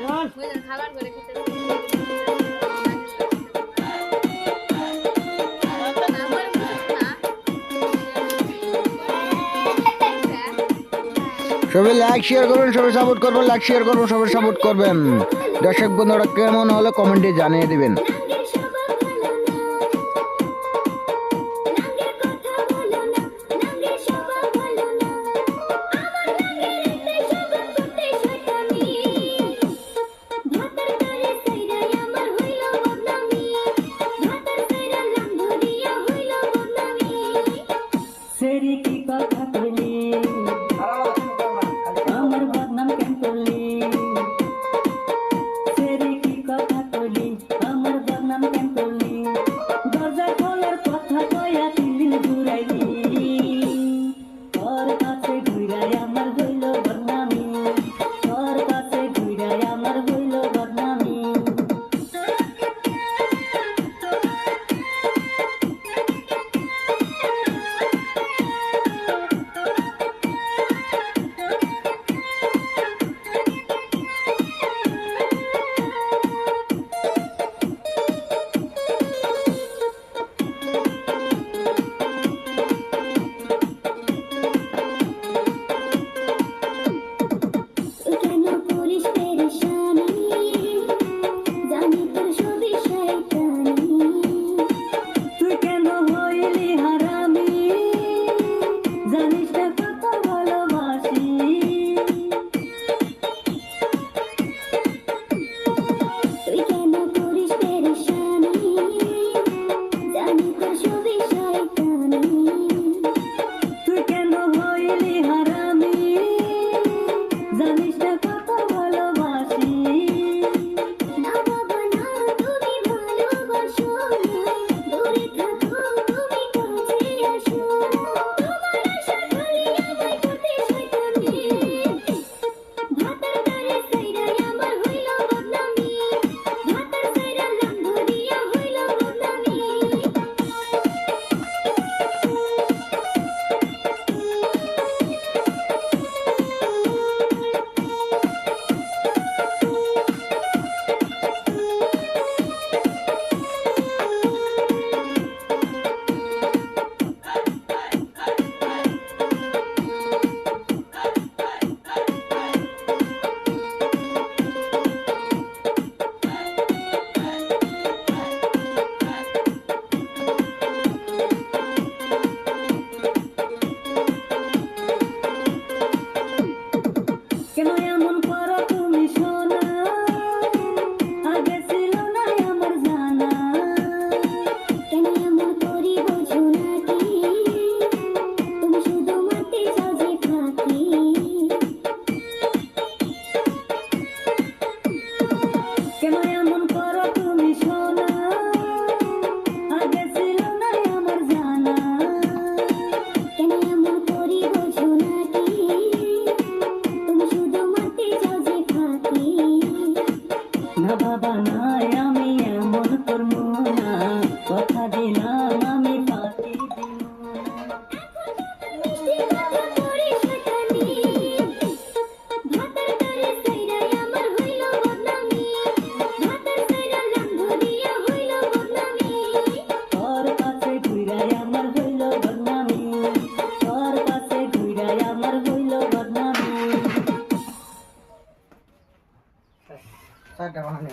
খাবার করে খেতে সবাই লাইক শেয়ার করবেন, সবাই সাপোর্ট করবেন, লাইক শেয়ার করবেন, সবাই সাপোর্ট করবেন। দর্শক বন্ধুরা কেমন হলো কমেন্টে জানিয়ে দিবেন। সেরি কি কথা কইলি আমার বদনাম কেন করলি সেরি কি কথা কইলি আমার বদনাম কেন করলি দরজা খোলার কথা কইয়া 3 দিন ঘুরাইলি তোর কাছে ঘুরাই আমার হইল বদনামি তোর কাছে ঘুরাই আমার হইল বদনামি কেন এমন করো তুমি সোনা আগে ছিল না আমার জানা কেন এমন করি বোঝো নাকি তুমি শুধু মাটি সাজে থাকি কেন এমন করো তুমি সোনা আগে ছিল না আমার জানা কেন এমন করি বোঝো নাকি না বাবা নাই আমি এমন করবো না কথা দিলাম আমি পাতি তোর কাছে ঘুরাই আমার হইল বদনামি তোর কাছে ঘুরাই আমার হইল বদনামি সাইডটা বানানো